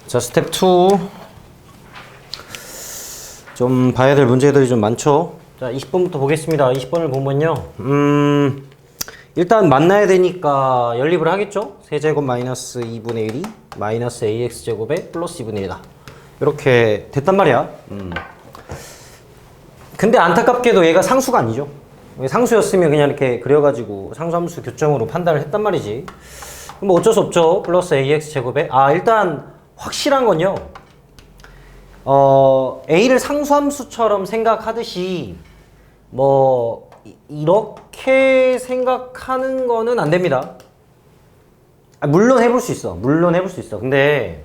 자, 스텝 2. 좀 봐야 될 문제들이 좀 많죠. 자, 20번부터 보겠습니다. 20번을 보면요. 일단 만나야 되니까 연립을 하겠죠? 세제곱 마이너스 2분의 1이 마이너스 ax제곱에 플러스 2분의 1이다. 이렇게 됐단 말이야. 근데 안타깝게도 얘가 상수가 아니죠. 상수였으면 그냥 이렇게 그려가지고 상수함수 교점으로 판단을 했단 말이지. 뭐 어쩔 수 없죠. 플러스 ax제곱에. 일단 확실한 건요. A를 상수함수처럼 생각하듯이 뭐 이렇게 생각하는 거는 안 됩니다. 물론 해볼 수 있어. 물론 해볼 수 있어. 근데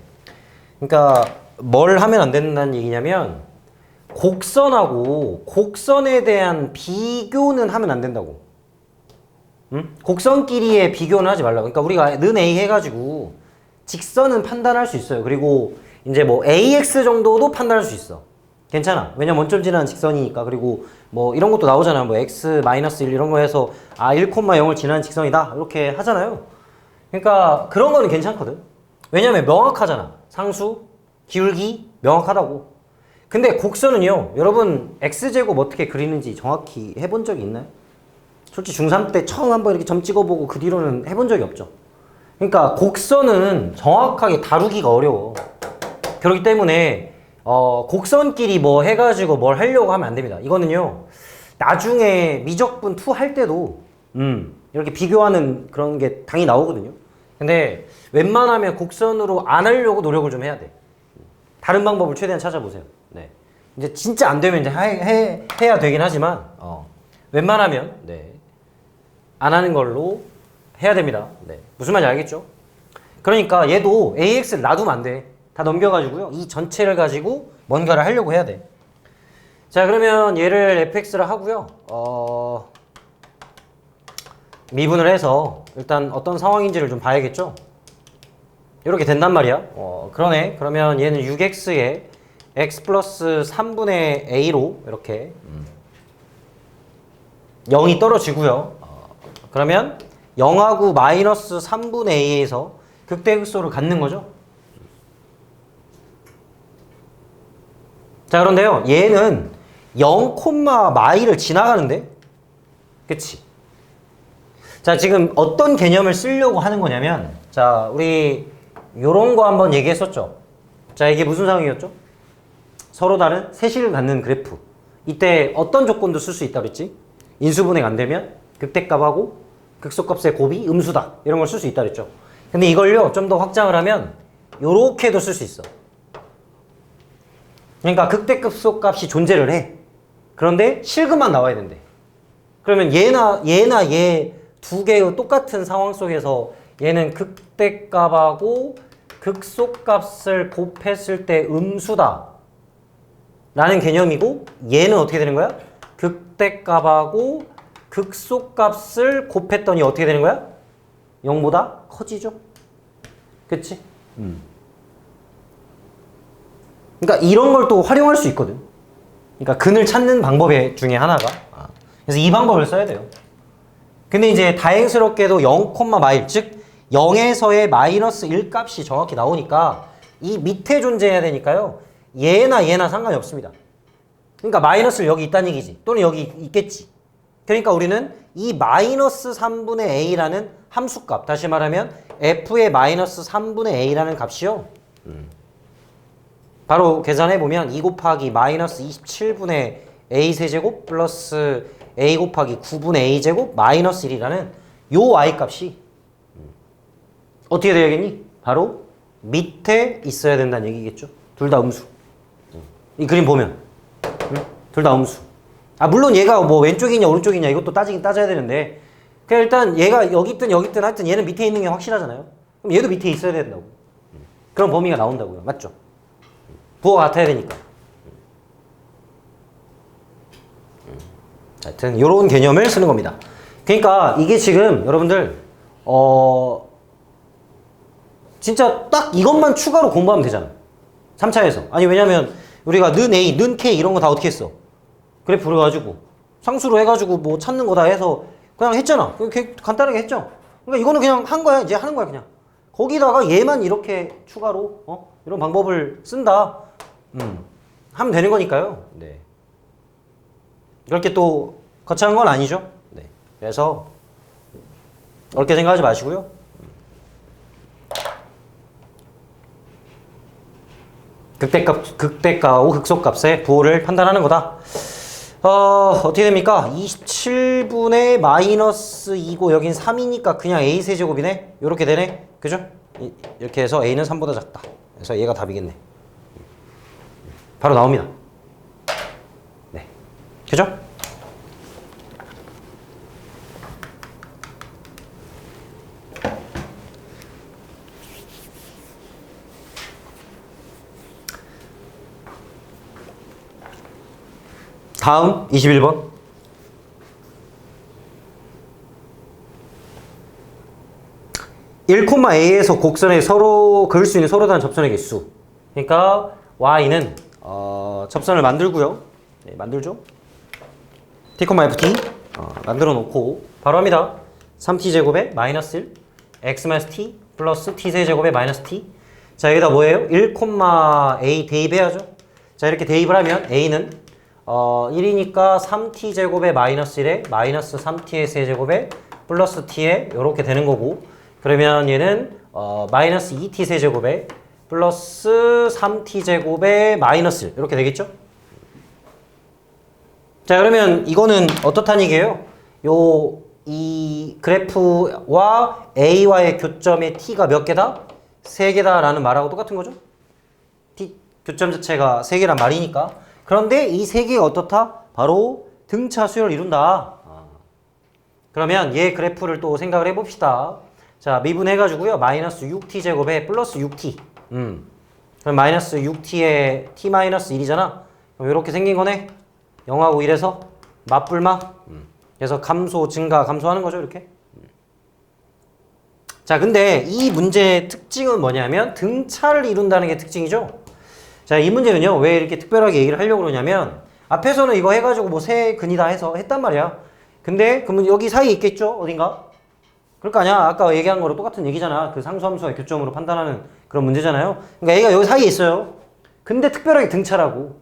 그러니까 뭘 하면 안 된다는 얘기냐면 곡선하고 곡선에 대한 비교는 하면 안 된다고. 응? 곡선끼리의 비교는 하지 말라고. 그러니까 우리가 는 A 해가지고 직선은 판단할 수 있어요. 그리고 이제 뭐 AX 정도도 판단할 수 있어. 괜찮아. 왜냐면 원점 지나는 직선이니까. 그리고 뭐 이런 것도 나오잖아. 뭐 X-1 이런 거 해서 1,0을 지나는 직선이다. 이렇게 하잖아요. 그러니까 그런 거는 괜찮거든. 왜냐면 명확하잖아. 상수, 기울기 명확하다고. 근데 곡선은요. 여러분 X제곱 어떻게 그리는지 정확히 해본 적이 있나요? 솔직히 중3 때 처음 한번 이렇게 점 찍어보고 그 뒤로는 해본 적이 없죠. 그러니까 곡선은 정확하게 다루기가 어려워. 그렇기 때문에 곡선끼리 뭐 해가지고 뭘 하려고 하면 안 됩니다. 이거는요. 나중에 미적분 2 할 때도 이렇게 비교하는 그런 게 당연히 나오거든요. 근데 웬만하면 곡선으로 안 하려고 노력을 좀 해야 돼. 다른 방법을 최대한 찾아보세요. 네. 이제 진짜 안 되면 이제 해야 되긴 하지만 웬만하면 안 하는 걸로 해야 됩니다. 네. 무슨 말인지 알겠죠? 그러니까 얘도 AX를 놔두면 안 돼. 다 넘겨가지고요. 이 전체를 가지고 뭔가를 하려고 해야 돼. 자, 그러면 얘를 fx를 하고요. 미분을 해서 일단 어떤 상황인지를 좀 봐야겠죠? 이렇게 된단 말이야. 그러네. 그러면 얘는 6x에 x 플러스 3분의 a로 이렇게 0이 떨어지고요. 그러면 0하고 마이너스 3분의 a에서 극대극소를 갖는 거죠. 자, 그런데요. 얘는 0, 마이를 지나가는데? 그치? 자, 지금 어떤 개념을 쓰려고 하는 거냐면, 자, 우리 요런 거 한번 얘기했었죠. 자, 이게 무슨 상황이었죠? 서로 다른 세실을 갖는 그래프. 이때 어떤 조건도 쓸 수 있다 그랬지? 인수분해가 안 되면 극대값하고 극소값의 곱이 음수다. 이런 걸 쓸 수 있다 그랬죠. 근데 이걸요, 좀 더 확장을 하면 요렇게도 쓸 수 있어. 그러니까 극대급소값이 존재를 해. 그런데 실근만 나와야 된대. 그러면 얘나 얘 두 개의 똑같은 상황 속에서 얘는 극대값하고 극소값을 곱했을 때 음수다 라는 개념이고, 얘는 어떻게 되는 거야? 극대값하고 극소값을 곱했더니 어떻게 되는 거야? 0보다 커지죠? 그치? 그러니까 이런 걸 또 활용할 수 있거든. 그러니까 근을 찾는 방법 중에 하나가. 그래서 이 방법을 써야 돼요. 근데 이제 다행스럽게도 0, 마일, 즉 0에서의 마이너스 1 값이 정확히 나오니까 이 밑에 존재해야 되니까요. 얘나 상관이 없습니다. 그러니까 마이너스를 여기 있다는 얘기지. 또는 여기 있겠지. 그러니까 우리는 이 마이너스 3분의 a라는 함수값, 다시 말하면 f의 마이너스 3분의 a라는 값이요. 바로 계산해보면 2 곱하기 마이너스 27분의 a 세제곱 플러스 a 곱하기 9분의 a 제곱 마이너스 1이라는 요 y 값이 어떻게 되야겠니? 바로 밑에 있어야 된다는 얘기겠죠. 둘 다 음수. 이 그림 보면 둘 다 음수. 물론 얘가 뭐 왼쪽이냐 오른쪽이냐 이것도 따져야 되는데, 그냥 일단 얘가 여기 있든 하여튼 얘는 밑에 있는 게 확실하잖아요. 그럼 얘도 밑에 있어야 된다고. 그런 범위가 나온다고요. 맞죠? 부호가 같아야 되니까. 하여튼 요런 개념을 쓰는 겁니다. 그러니까 이게 지금 여러분들 진짜 딱 이것만 추가로 공부하면 되잖아. 3차에서. 아니 왜냐면 우리가 는 A, 는 K 이런 거 다 어떻게 했어? 그래프를 가지고 상수로 해가지고 뭐 찾는 거 다 해서 그냥 했잖아. 간단하게 했죠. 그러니까 이거는 그냥 한 거야. 이제 하는 거야 그냥. 거기다가 얘만 이렇게 추가로 이런 방법을 쓴다. 하면 되는 거니까요. 네. 그렇게 또 거창한 건 아니죠. 네. 그래서 어렵게 생각하지 마시고요. 극대가하고 극소값의 부호를 판단하는 거다. 어떻게 됩니까? 27분의 마이너스 2고 여긴 3이니까 그냥 a 세제곱이네? 요렇게 되네? 그죠? 이렇게 해서 a는 3보다 작다. 그래서 얘가 답이겠네. 바로 나옵니다. 네. 그죠? 다음 21번. 1,a에서 곡선에 서로 그을 수 있는 서로 다른 접선의 개수. 그러니까 y는 접선을 만들고요. 네, 만들죠. t, ft 만들어 놓고 바로 합니다. 3t제곱에 마이너스 1 x-t 플러스 t세제곱에 마이너스 t. 자, 여기다 뭐예요? 1,a 대입해야죠. 자, 이렇게 대입을 하면 a는 1이니까 3t제곱에 마이너스 1에 마이너스 3t의 세제곱에 플러스 t에 이렇게 되는 거고, 그러면 얘는 마이너스 2t 세제곱에 플러스 3t제곱에 마이너스 1 이렇게 되겠죠? 자, 그러면 이거는 어떻다는 얘기예요? 이 그래프와 a와의 교점의 t가 몇 개다? 3개다 라는 말하고 똑같은 거죠? 교점 자체가 3개란 말이니까. 그런데 이 3개가 어떻다? 바로 등차 수열을 이룬다. 그러면 얘 그래프를 또 생각을 해봅시다. 자, 미분해가지고요. 마이너스 6t제곱에 플러스 6t. 그럼 마이너스 6t에 t-1이잖아. 그럼 이렇게 생긴 거네. 0하고 1에서 맞불마. 그래서 감소, 증가, 감소하는 거죠. 이렇게. 자, 근데 이 문제의 특징은 뭐냐면 등차를 이룬다는 게 특징이죠. 자, 이 문제는요, 왜 이렇게 특별하게 얘기를 하려고 그러냐면, 앞에서는 이거 해가지고 뭐 세 근이다 해서 했단 말이야. 근데, 그러면 여기 사이에 있겠죠? 어딘가? 그럴 거 아니야? 아까 얘기한 거랑 똑같은 얘기잖아. 그 상수함수의 교점으로 판단하는 그런 문제잖아요. 그러니까 얘가 여기 사이에 있어요. 근데 특별하게 등차라고.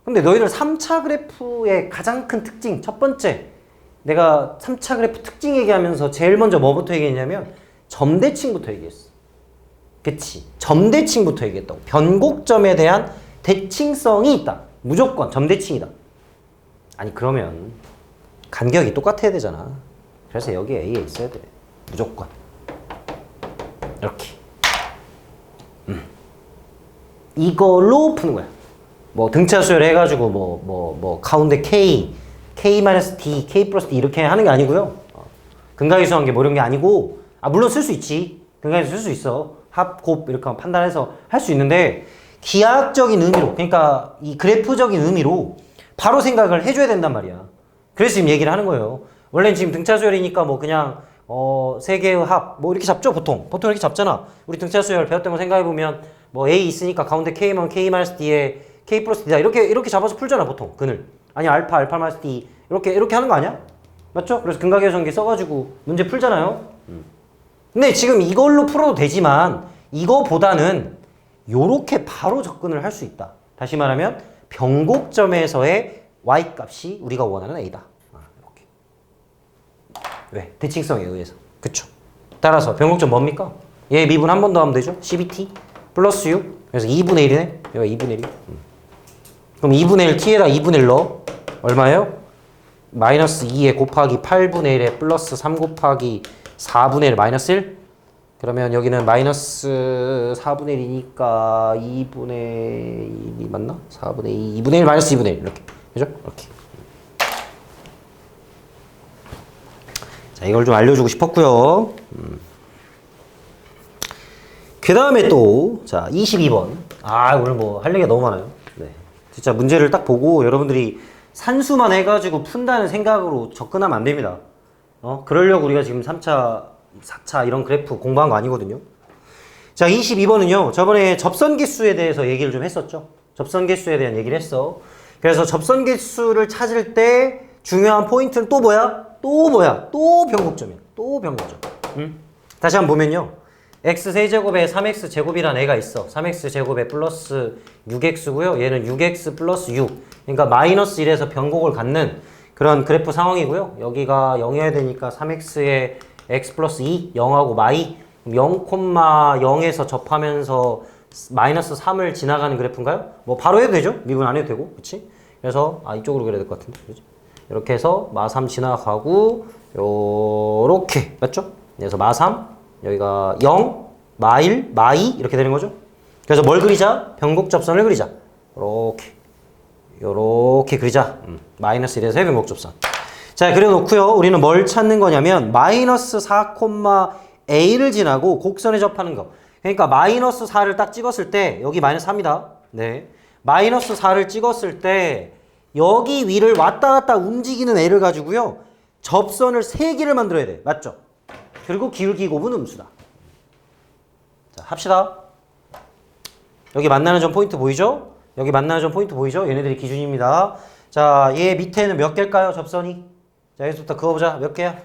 근데 너희들 3차 그래프의 가장 큰 특징, 첫 번째, 내가 3차 그래프 특징 얘기하면서 제일 먼저 뭐부터 얘기했냐면, 점대칭부터 얘기했어. 그치? 점대칭부터 얘기했다고. 변곡점에 대한 대칭성이 있다. 무조건 점대칭이다. 아니, 그러면 간격이 똑같아야 되잖아. 그래서 여기 A에 있어야 돼. 무조건. 이렇게. 이걸로 푸는 거야. 뭐 등차 수열 해가지고 뭐 가운데 K, K-D, K 플러스 D 이렇게 하는 게 아니고요. 근각이수한 게 뭐 이런 게 아니고, 물론 쓸 수 있지. 근각이수 쓸 수 있어. 합, 곱 이렇게 판단해서 할 수 있는데, 기하학적인 의미로, 그러니까 이 그래프적인 의미로 바로 생각을 해줘야 된단 말이야. 그래서 지금 얘기를 하는 거예요. 원래는 지금 등차수열이니까 뭐 그냥 세 개의 합 뭐 이렇게 잡죠. 보통 이렇게 잡잖아. 우리 등차수열 배웠던 거 생각해보면 뭐 A 있으니까 가운데 K면 K-D에 K 플러스 D다 이렇게 잡아서 풀잖아. 보통 근을. 아니 알파 마이너스 D 이렇게 하는 거 아니야? 맞죠? 그래서 근각계수한계 써가지고 문제 풀잖아요. 근데 지금 이걸로 풀어도 되지만 이거보다는 요렇게 바로 접근을 할 수 있다. 다시 말하면 변곡점에서의 y 값이 우리가 원하는 a다. 이렇게. 왜? 대칭성에 의해서. 그쵸? 따라서 변곡점 뭡니까? 얘 미분 한 번 더 하면 되죠? 12t 플러스 6. 그래서 2분의 1이네. 여기가 2분의 1이. 그럼 2분의 1 t에다 2분의 1 넣어. 얼마예요? 마이너스 2에 곱하기 8분의 1에 플러스 3 곱하기 4분의 1 마이너스 1? 그러면 여기는 마이너스 4분의 1이니까 2분의 1이 맞나? 4분의 2, 2분의 1 마이너스 2분의 1 이렇게. 그죠? 이렇게. 자, 이걸 좀 알려주고 싶었고요. 그 다음에 또, 자, 22번. 오늘 뭐 할 얘기가 너무 많아요. 네. 진짜 문제를 딱 보고 여러분들이 산수만 해가지고 푼다는 생각으로 접근하면 안 됩니다. 그러려고 우리가 지금 3차, 4차 이런 그래프 공부한 거 아니거든요. 자, 22번은요. 저번에 접선계수에 대해서 얘기를 좀 했었죠. 접선계수에 대한 얘기를 했어. 그래서 접선계수를 찾을 때 중요한 포인트는 또 뭐야? 또 변곡점이야. 또 변곡점. 다시 한번 보면요. x 세제곱에 3x 제곱이란 애가 있어. 3x 제곱에 플러스 6x고요. 얘는 6x 플러스 6. 그러니까 마이너스 1에서 변곡을 갖는 그런 그래프 상황이고요. 여기가 0이어야 되니까 3x에 x 플러스 2, 0하고 마이 0,0에서 접하면서 마이너스 3을 지나가는 그래프인가요? 뭐 바로 해도 되죠? 미분 안 해도 되고. 그치? 그래서 이쪽으로 그려야 될 것 같은데. 그치? 이렇게 해서 마3 지나가고 요렇게 맞죠? 그래서 마3 여기가 0, 마1, 마2 이렇게 되는 거죠. 그래서 뭘 그리자? 변곡 접선을 그리자. 요렇게 그리자. 마이너스 1에서의 변곡 접선. 자, 그려놓고요. 우리는 뭘 찾는 거냐면 마이너스 4,a를 지나고 곡선에 접하는 거. 그러니까 마이너스 4를 딱 찍었을 때 여기 마이너스 4입니다. 네. 마이너스 4를 찍었을 때 여기 위를 왔다 갔다 움직이는 애를 가지고요. 접선을 3개를 만들어야 돼. 맞죠? 그리고 기울기 곱은 음수다. 자, 합시다. 여기 만나는 점 포인트 보이죠? 여기 만나는 점 포인트 보이죠? 얘네들이 기준입니다. 자, 얘 밑에는 몇 개일까요? 접선이. 자, 여기서부터 그어보자. 몇 개야?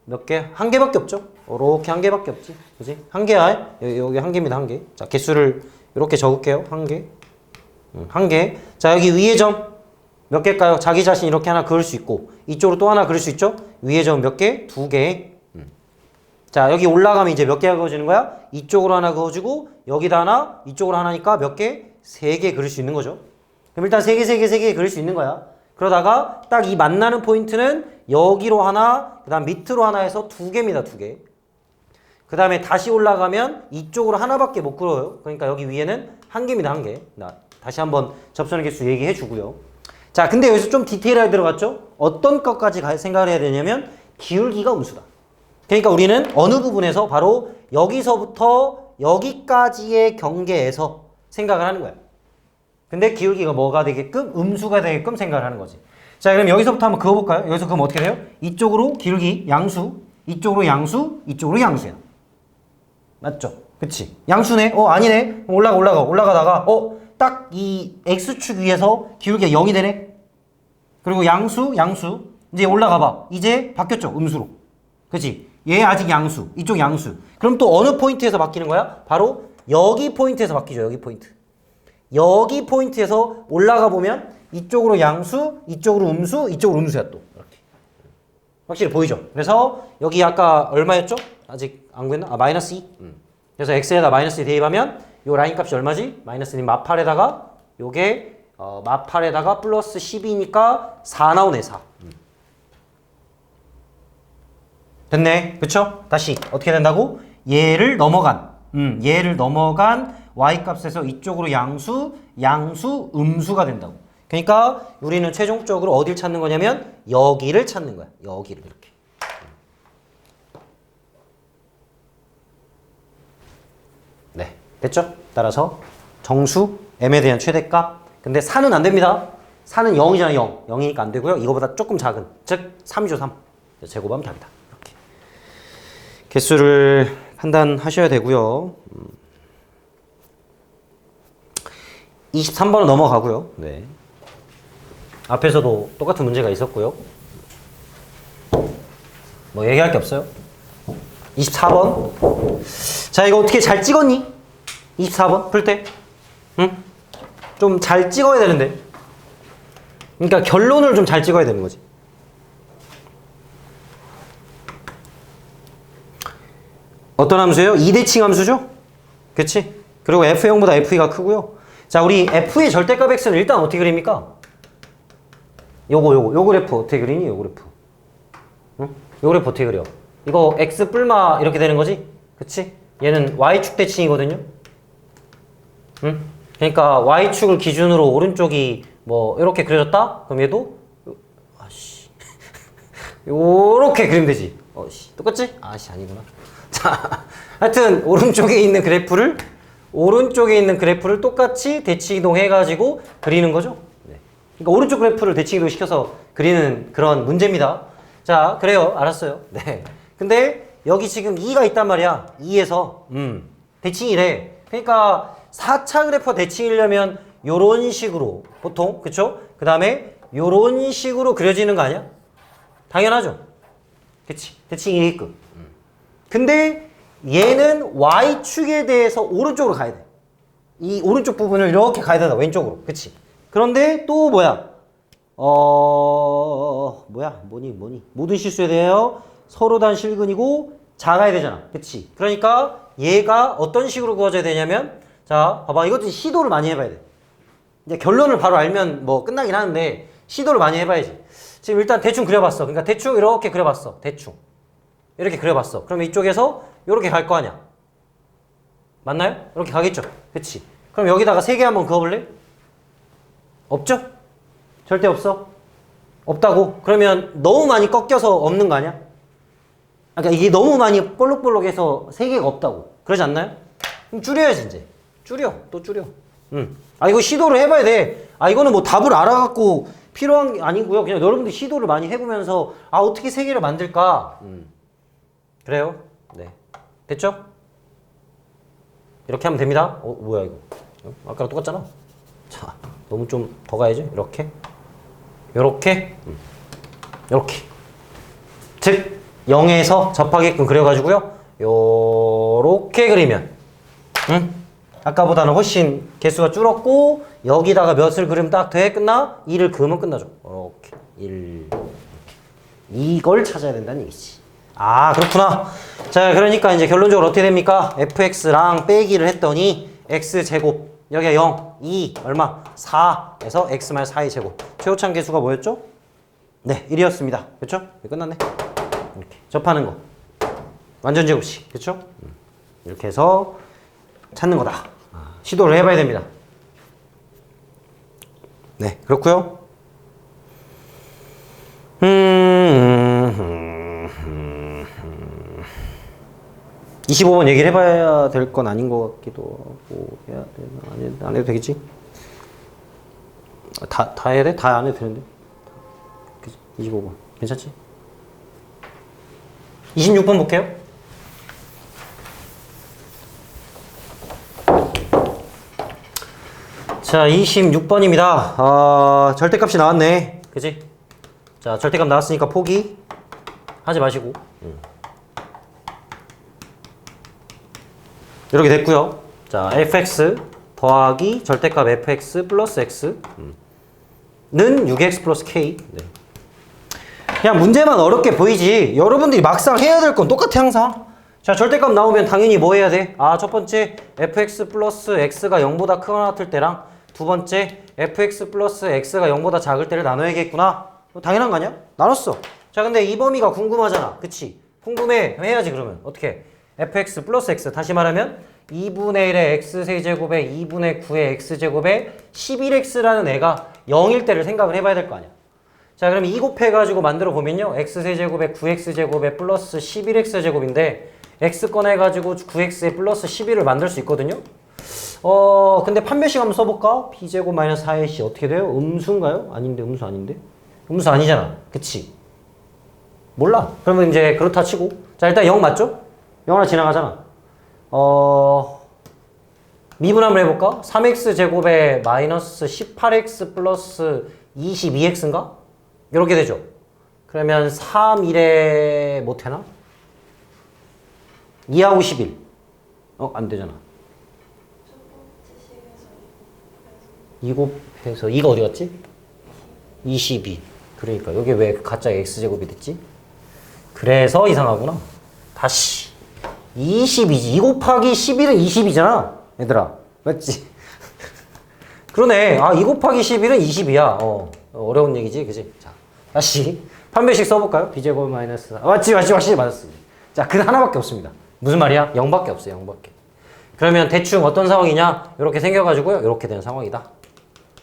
몇 개? 한 개밖에 없죠? 이렇게 한 개밖에 없지. 그지? 한 개야. 여기 한 개입니다. 한 개. 자, 개수를 이렇게 적을게요. 한 개. 한 개. 자, 여기 위의 점 몇 개일까요? 자기 자신 이렇게 하나 그을 수 있고 이쪽으로 또 하나 그릴 수 있죠? 위의 점 몇 개? 2개. 자, 여기 올라가면 이제 몇 개가 그어지는 거야? 이쪽으로 하나 그어주고 여기다 하나, 이쪽으로 하나니까 몇 개? 3개 그릴 수 있는 거죠. 그럼 일단 3개 그릴 수 있는 거야. 그러다가 딱 이 만나는 포인트는 여기로 하나, 그 다음 밑으로 하나 해서 2개입니다. 2개. 그 다음에 다시 올라가면 이쪽으로 하나밖에 못 그려요. 그러니까 여기 위에는 한 개입니다. 한 개. 다시 한번 접선의 개수 얘기해 주고요. 자, 근데 여기서 좀 디테일하게 들어갔죠? 어떤 것까지 생각을 해야 되냐면 기울기가 음수다. 그러니까 우리는 어느 부분에서 바로 여기서부터 여기까지의 경계에서 생각을 하는 거야. 근데 기울기가 뭐가 되게끔? 음수가 되게끔 생각을 하는 거지. 자, 그럼 여기서부터 한번 그어볼까요? 여기서 그럼 어떻게 돼요? 이쪽으로 기울기 양수, 이쪽으로 양수, 이쪽으로 양수야. 맞죠? 그치? 양수네? 아니네? 올라가다가 딱 이 x축 위에서 기울기가 0이 되네? 그리고 양수. 이제 올라가봐. 이제 바뀌었죠? 음수로. 그치? 얘 아직 양수. 이쪽 양수. 그럼 또 어느 포인트에서 바뀌는 거야? 바로 여기 포인트에서 바뀌죠. 여기 포인트. 여기 포인트에서 올라가 보면 이쪽으로 양수, 이쪽으로 음수, 이쪽으로 음수야 또. 이렇게. 확실히 보이죠? 그래서 여기 아까 얼마였죠? 아직 안 구했나? 마이너스 2. 그래서 x에다 마이너스 2 대입하면 요 라인 값이 얼마지? 마이너스 2 마8에다가 요게 마8에다가 플러스 12니까 4 나오네. 4. 됐네. 그쵸? 다시 어떻게 된다고? 얘를 넘어간 y값에서 이쪽으로 양수, 음수가 된다고. 그러니까 우리는 최종적으로 어딜 찾는 거냐면 여기를 찾는 거야. 여기를 이렇게. 네. 됐죠? 따라서 정수, m에 대한 최대값. 근데 4는 안 됩니다. 4는 0이잖아. 0이니까 안 되고요. 이거보다 조금 작은, 즉 3이죠. 3. 제곱하면 답이다. 이렇게. 개수를 판단하셔야 되고요. 23번은 넘어가고요. 네. 앞에서도 똑같은 문제가 있었고요. 뭐 얘기할 게 없어요. 24번. 자, 이거 어떻게 잘 찍었니? 24번 풀 때? 응? 좀 잘 찍어야 되는데. 그러니까 결론을 좀 잘 찍어야 되는 거지. 어떤 함수예요? 2대칭 함수죠? 그치? 그리고 F0보다 F2가 크고요. 자, 우리 F의 절대값 X는 일단 어떻게 그립니까? 요 그래프 어떻게 그리니? 요 그래프. 응? 요 그래프 어떻게 그려? 이거 X 뿔마 이렇게 되는 거지? 그치? 얘는 Y축 대칭이거든요? 응? 그러니까 Y축을 기준으로 오른쪽이 뭐 이렇게 그려졌다? 그럼 얘도 요렇게 그리면 되지. 똑같지? 아니구나. 자, 하여튼 오른쪽에 있는 그래프를 똑같이 대칭이동 해가지고 그리는 거죠. 네. 그러니까 오른쪽 그래프를 대칭이동 시켜서 그리는 그런 문제입니다. 자, 그래요. 알았어요. 네. 근데 여기 지금 2가 있단 말이야. 2에서 대칭이래. 그러니까 4차 그래프가 대칭이려면 요런 식으로 보통, 그쵸? 그 다음에 요런 식으로 그려지는 거 아니야? 당연하죠. 그치? 대칭이게끔. 근데 얘는 y축에 대해서 오른쪽으로 가야 돼. 이 오른쪽 부분을 이렇게 가야 된다. 왼쪽으로. 그치? 그런데 또 뭐야? 뭐니? 모든 실수에 대하여 서로 단 실근이고 작아야 되잖아. 그치? 그러니까 얘가 어떤 식으로 그어져야 되냐면, 자, 봐봐. 이것도 시도를 많이 해봐야 돼. 이제 결론을 바로 알면 뭐 끝나긴 하는데, 시도를 많이 해봐야지. 지금 일단 대충 그려봤어. 그러니까 대충 이렇게 그려봤어. 대충. 이렇게 그려봤어. 그러면 이쪽에서 이렇게 갈 거 아니야. 맞나요? 이렇게 가겠죠? 그치? 그럼 여기다가 3개 한번 그어볼래? 없죠? 절대 없어? 없다고? 그러면 너무 많이 꺾여서 없는 거 아니야? 그러니까 이게 너무 많이 볼록볼록해서 3개가 없다고. 그러지 않나요? 그럼 줄여야지 이제. 줄여. 또 줄여. 이거 시도를 해봐야 돼. 이거는 뭐 답을 알아갖고 필요한 게 아니고요. 그냥 여러분들이 시도를 많이 해보면서 어떻게 3개를 만들까? 그래요? 네. 됐죠? 이렇게 하면 됩니다. 뭐야 이거? 아까랑 똑같잖아. 자, 너무 좀 더 가야지. 이렇게. 요렇게. 요렇게. 즉 0에서 접하게끔 그려가지고요. 요렇게 그리면 아까보다는 훨씬 개수가 줄었고 여기다가 몇을 그리면 딱 돼? 끝나? 2를 그으면 끝나죠. 이렇게 1 이걸 찾아야 된다는 얘기지. 그렇구나. 자, 그러니까 이제 결론적으로 어떻게 됩니까? fx랑 빼기를 했더니 x제곱 여기가 0, 2 얼마? 4에서 x-4의 제곱. 최고참 개수가 뭐였죠? 네, 1이었습니다. 그렇죠? 끝났네. 이렇게 접하는 거 완전 제곱식. 그렇죠? 이렇게 해서 찾는 거다. 시도를 해봐야 됩니다. 네, 그렇고요. 25번 얘기를 해봐야 될 건 아닌 것 같기도 하고 해야 되나? 안 해도 되겠지? 다 해야 돼? 다 안 해도 되는데. 그치? 25번 괜찮지? 26번 볼게요. 자, 26번입니다. 절대값이 나왔네. 그치? 자, 절대값 나왔으니까 포기 하지 마시고. 이렇게 됐고요. 자, fx 더하기 절대값 fx 플러스 x는 6x 플러스 k. 네. 그냥 문제만 어렵게 보이지 여러분들이 막상 해야 될 건 똑같아 항상. 자, 절대값 나오면 당연히 뭐 해야 돼? 첫 번째 fx 플러스 x가 0보다 크거나 같을 때랑 두 번째 fx 플러스 x가 0보다 작을 때를 나눠야겠구나. 당연한 거 아니야? 나눴어. 자, 근데 이 범위가 궁금하잖아. 그치? 궁금해. 해야지. 그러면 어떻게? fx 플러스 x 다시 말하면 2분의 1의 x세제곱에 2분의 9의 x제곱에 11x라는 애가 0일 때를 생각을 해봐야 될 거 아니야. 자, 그럼 2 곱해가지고 만들어 보면요. x세제곱에 9x제곱에 플러스 11x제곱인데 x 꺼내가지고 9x에 플러스 11을 만들 수 있거든요. 근데 판별식 한번 써볼까? b제곱 마이너스 4ac 어떻게 돼요? 음수인가요? 아닌데, 음수 아닌데? 음수 아니잖아. 그치? 몰라. 그러면 이제 그렇다 치고. 자, 일단 0 맞죠? 0 하나 지나가잖아. 미분함을 해볼까? 3x제곱에 마이너스 18x 플러스 22x인가? 이렇게 되죠. 그러면 3, 1에 못해나? 2하고 11. 안 되잖아. 2 곱해서 2가 어디 갔지? 22. 그러니까 여기 왜 가짜 x제곱이 됐지? 그래서 이상하구나. 다시 22지. 2 곱하기 11은 20이잖아 얘들아. 맞지? 그러네. 2 곱하기 11은 20이야. 어려운 얘기지 그지? 자, 다시 판별식 써볼까요? b제곱 마이너스 4. 맞지 맞았어. 자, 그 하나밖에 없습니다. 무슨 말이야? 0밖에 없어요. 0밖에. 그러면 대충 어떤 상황이냐? 이렇게 생겨가지고요. 이렇게 되는 상황이다.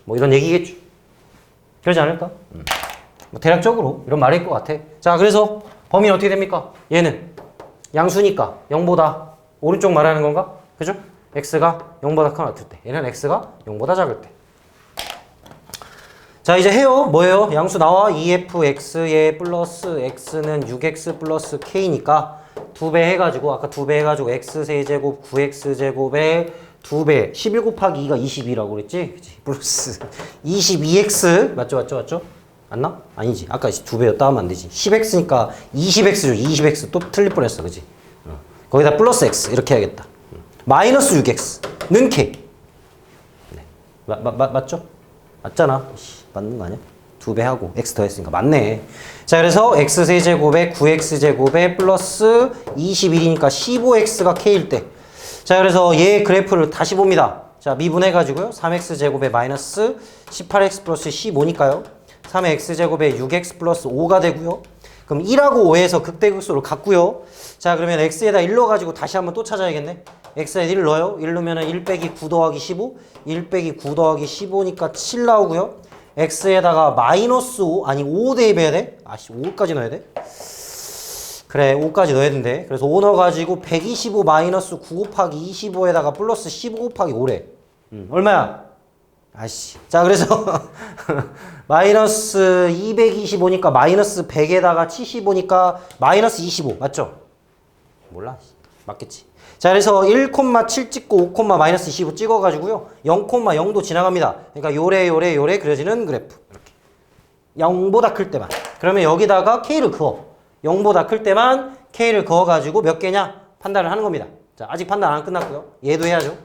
뭐 이런 얘기겠죠. 그러지 않을까? 뭐 대략적으로 이런 말일 것 같아. 자, 그래서 범위는 어떻게 됩니까? 얘는 양수니까 0보다 오른쪽 말하는 건가? 그죠? x가 0보다 크거나 같을 때. 얘는 x가 0보다 작을 때. 자, 이제 해요. 뭐예요? 양수 나와. 2fx에 플러스 x는 6x 플러스 k니까 2배 해가지고 아까 2배 해가지고 x세제곱 9x제곱에 2배 11 곱하기 2가 22라고 그랬지? 그치? 플러스 22x 맞죠? 맞나? 아니지. 아까 2배였다 하면 안 되지. 10x니까 20x죠. 20x 또 틀릴 뻔했어. 그치? 거기다 플러스 x 이렇게 해야겠다. 마이너스 6x는 k. 네. 맞죠? 맞잖아. 맞는 거 아니야? 2배 하고 x 더했으니까 맞네. 자, 그래서 x세제곱에 9x제곱에 플러스 21이니까 15x가 k일 때. 자, 그래서 얘 그래프를 다시 봅니다. 자, 미분해가지고요. 3x제곱에 마이너스 18x 플러스 15니까요. 3의 x제곱에 6x 플러스 5가 되고요. 그럼 1하고 5에서 극대극소를 갖고요. 자, 그러면 x에다 1 넣어가지고 다시 한번 또 찾아야겠네. x에다 1 넣어요. 1 넣으면 1 빼기 9 더하기 15. 1 빼기 9 더하기 15니까 7 나오고요. x에다가 마이너스 5, 아니 5 대입해야 돼? 아씨, 5까지 넣어야 돼? 그래, 5까지 넣어야 된대. 그래서 5 넣어가지고 125 마이너스 9 곱하기 25에다가 플러스 15 곱하기 5래. 얼마야? 아씨. 자, 그래서 마이너스 225니까 마이너스 100에다가 75니까 마이너스 25. 맞죠? 몰라. 맞겠지. 자, 그래서 1,7 찍고 5, 마이너스 25 찍어가지고요. 0,0도 지나갑니다. 그러니까 요래 그려지는 그래프. 이렇게. 0보다 클 때만. 그러면 여기다가 K를 그어. 0보다 클 때만 K를 그어가지고 몇 개냐? 판단을 하는 겁니다. 자, 아직 판단 안 끝났고요. 얘도 해야죠.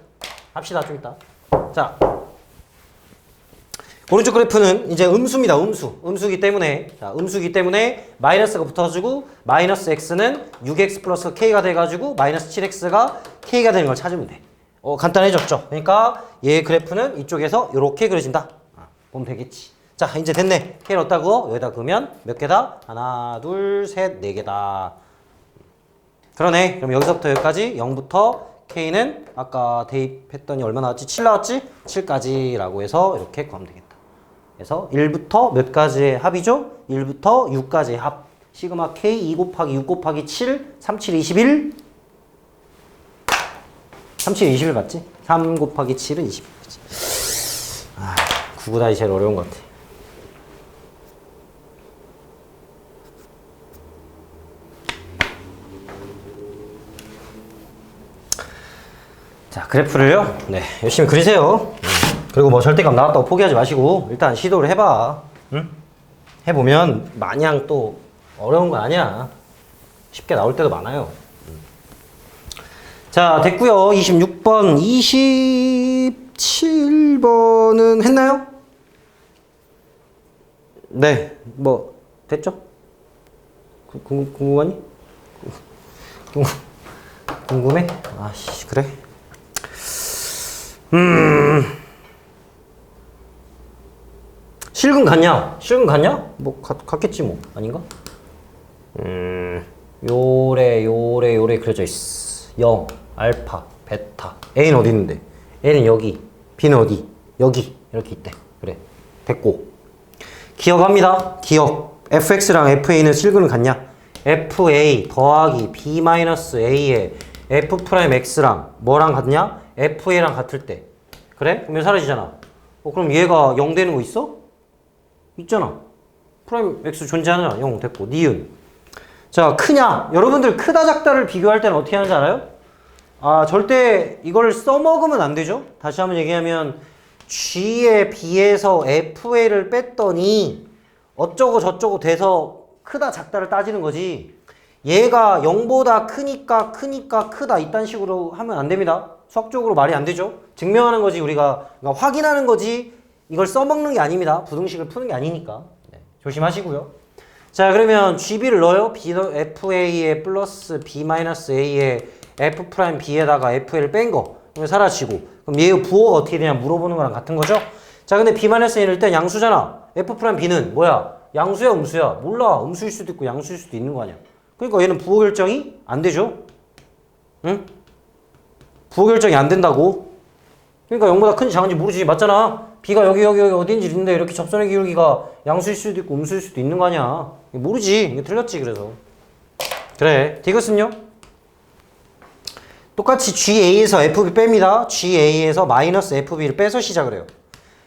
합시다, 좀 이따. 자, 오른쪽 그래프는 이제 음수입니다. 음수기 때문에, 자, 음수기 때문에 마이너스가 붙어주고 마이너스 x는 6x 플러스 k가 돼가지고 마이너스 7x가 k가 되는 걸 찾으면 돼. 간단해졌죠? 그러니까 얘 그래프는 이쪽에서 이렇게 그려진다. 보면 되겠지. 자, 이제 됐네. k를 어디다 그어? 여기다 그으면 몇 개다? 하나, 둘, 셋, 네 개다. 그러네. 그럼 여기서부터 여기까지 0부터 k는 아까 대입했더니 얼마 나왔지? 7 나왔지? 7까지라고 해서 이렇게 구하면 되겠다. 그래서 1부터 몇 가지의 합이죠? 1부터 6까지의 합. 시그마 K 2 곱하기 6 곱하기 7, 3, 7, 21. 3, 7, 21 맞지? 3 곱하기 7은 21. 아, 구구단이 제일 어려운 것 같아. 자, 그래프를요. 네, 열심히 그리세요. 그리고 뭐 절대값 나왔다고 포기하지 마시고 일단 시도를 해봐. 응? 해보면 마냥 또 어려운 건 아니야. 쉽게 나올 때도 많아요. 자, 됐고요. 26번, 27번은 했나요? 네, 뭐 됐죠? 궁금하니? 궁금해? 아씨, 그래. 실근 같냐? 실근 같냐? 뭐 같겠지 뭐. 아닌가? 요래 그려져 있어. 0, 알파, 베타. A는 어디 있는데? A는 여기. B는 어디? 여기. 이렇게 있대. 그래. 됐고. 기억합니다. 기억. fx랑 fa는 실근은 같냐? fa 더하기 b-a의 f'x랑 뭐랑 같냐? fa랑 같을 때. 그래? 그러면 사라지잖아. 그럼 얘가 0 되는 거 있어? 있잖아. 프라임 x 존재하느냐? 0 됐고. 니은. 자, 크냐? 여러분들 크다 작다를 비교할 때는 어떻게 하는지 알아요? 아, 절대 이걸 써먹으면 안 되죠? 다시 한번 얘기하면 g에 b에서 fa를 뺐더니 어쩌고 저쩌고 돼서 크다 작다를 따지는 거지. 얘가 0보다 크니까 크다 이딴 식으로 하면 안 됩니다. 수학적으로 말이 안 되죠? 증명하는 거지 우리가. 그러니까 확인하는 거지 이걸 써먹는 게 아닙니다. 부등식을 푸는 게 아니니까. 네, 조심하시고요. 자, 그러면 GB를 넣어요. FA에 플러스 B-A에 F'B에다가 FA를 뺀 거. 그러면 사라지고. 그럼 얘의 부호가 어떻게 되냐 물어보는 거랑 같은 거죠? 자, 근데 B-A는 일단 양수잖아. F'B는 뭐야? 양수야, 음수야? 몰라. 음수일 수도 있고 양수일 수도 있는 거 아니야. 그러니까 얘는 부호 결정이 안 되죠? 응? 부호 결정이 안 된다고. 그러니까 0보다 큰지 작은지 모르지. 맞잖아. B가 여기 어딘지 있는데 이렇게 접선의 기울기가 양수일 수도 있고 음수일 수도 있는 거 아니야. 모르지. 이게 틀렸지. 그래서. 그래. 디귿은요? 똑같이 GA에서 FB 뺍니다. GA에서 마이너스 FB를 빼서 시작을 해요.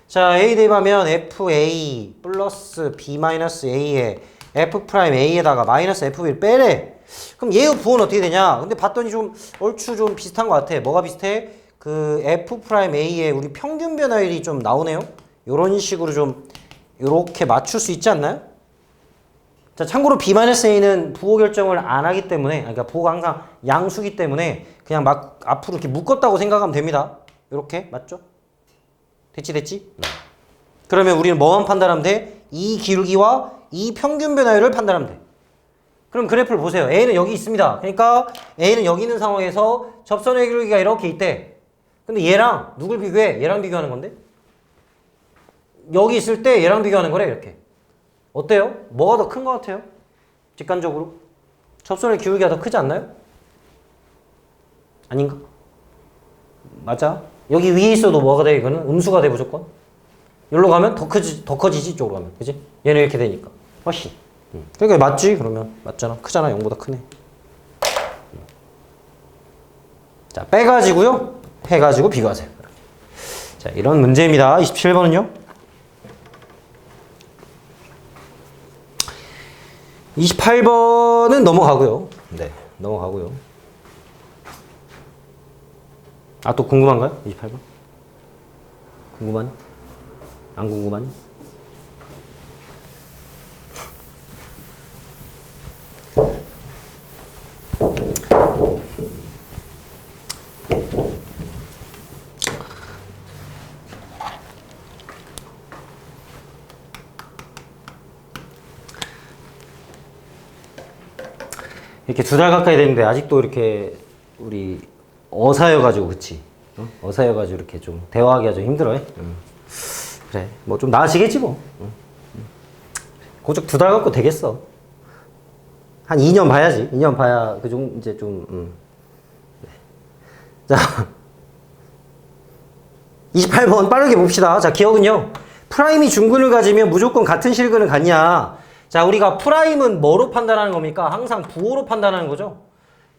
자, A 대입하면 FA 플러스 B-A에 F'A에다가 마이너스 FB를 빼래. 그럼 얘의 부호는 어떻게 되냐? 근데 봤더니 좀 얼추 좀 비슷한 것 같아. 뭐가 비슷해? 그 F'A에 우리 평균 변화율이 좀 나오네요. 요런 식으로 좀 요렇게 맞출 수 있지 않나요? 자, 참고로 B-A는 부호 결정을 안 하기 때문에, 그러니까 부호가 항상 양수기 때문에 그냥 막 앞으로 이렇게 묶었다고 생각하면 됩니다. 이렇게 맞죠? 됐지? 그러면 우리는 뭐만 판단하면 돼? 이 기울기와 이 평균 변화율을 판단하면 돼. 그럼 그래프를 보세요. A는 여기 있습니다. 그러니까 A는 여기 있는 상황에서 접선의 기울기가 이렇게 있대. 근데 얘랑 누굴 비교해? 얘랑 비교하는 건데? 여기 있을 때 얘랑 비교하는 거래, 이렇게. 어때요? 뭐가 더 큰 것 같아요? 직관적으로? 접선의 기울기가 더 크지 않나요? 아닌가? 맞아. 여기 위에 있어도 뭐가 돼, 이거는? 음수가 돼, 무조건. 여기로 가면 더 커지지, 이쪽으로 가면. 그지? 얘는 이렇게 되니까. 훨씬. 그러니까 맞지, 그러면. 맞잖아. 크잖아, 0보다 크네. 자, 빼가지고요. 해가지고 비교하세요. 자, 이런 문제입니다. 27번은요. 28번은 넘어가고요. 네, 넘어가고요. 아, 또 궁금한가요? 28번? 궁금하니? 안 궁금하니? 이렇게 2달 가까이 됐는데 아직도 이렇게 우리 어사여가지고, 그치? 어사여가지고 이렇게 좀 대화하기가 좀 힘들어해. 그래, 뭐 좀 나아지겠지 뭐. 고작 2달 갖고 되겠어. 한 2년 봐야지. 2년 봐야 그좀 이제 좀. 네. 자, 28번 빠르게 봅시다. 자, 기억은요. 프라임이 중근을 가지면 무조건 같은 실근을 갖냐. 자, 우리가 프라임은 뭐로 판단하는 겁니까? 항상 부호로 판단하는 거죠.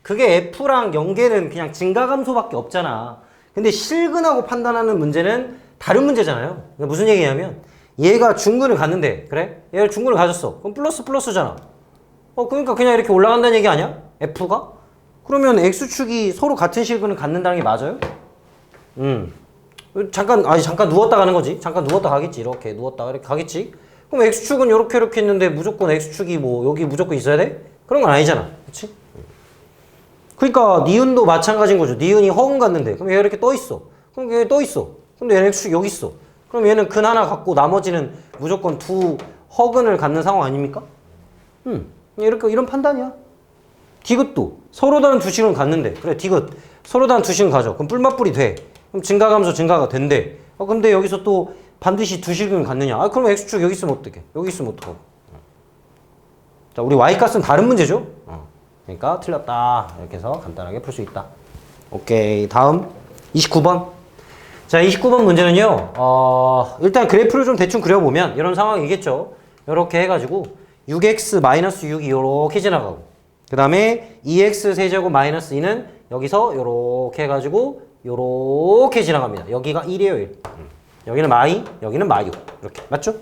그게 F랑 연계는 그냥 증가감소밖에 없잖아. 근데 실근하고 판단하는 문제는 다른 문제잖아요. 그러니까 무슨 얘기냐면 얘가 중근을 갔는데, 그래? 얘가 중근을 가졌어. 그럼 플러스잖아. 그러니까 그냥 이렇게 올라간다는 얘기 아니야? F가? 그러면 X축이 서로 같은 실근을 갖는다는 게 맞아요? 잠깐 누웠다 가는 거지. 잠깐 누웠다 가겠지. 이렇게 누웠다가 이렇게 가겠지. 그럼 X축은 이렇게 있는데 무조건 X축이 뭐 여기 무조건 있어야 돼? 그런 건 아니잖아. 그치? 그러니까 니은도 마찬가지인 거죠. 니은이 허근 갔는데 그럼 얘가 이렇게 떠 있어. 그럼 얘 떠 있어. 근데 얘는 X축이 여기 있어. 그럼 얘는 근 하나 갖고 나머지는 무조건 두 허근을 갖는 상황 아닙니까? 이렇게 이런 판단이야. 디귿도 서로 다른 두 식은 갖는데, 그래 디귿 서로 다른 두 식은 가져. 그럼 뿔맛뿔이 돼. 그럼 증가감소 증가가 된대. 근데 여기서 또 반드시 두 식은 갖느냐? 그럼 X축 여기 있으면 어떡해? 여기 있으면 어떡하고? 자, 우리 Y값은 다른 문제죠? 그러니까 틀렸다. 이렇게 해서 간단하게 풀 수 있다. 오케이. 다음 29번. 자, 29번 문제는요. 일단 그래프를 좀 대충 그려보면 이런 상황이겠죠. 이렇게 해가지고 6x-6이 이렇게 지나가고, 그 다음에 2x 세제곱 마이너스 2는 여기서 이렇게 해가지고 이렇게 지나갑니다. 여기가 1이에요. 1. 여기는 마이, 여기는 마유. 이렇게. 맞죠?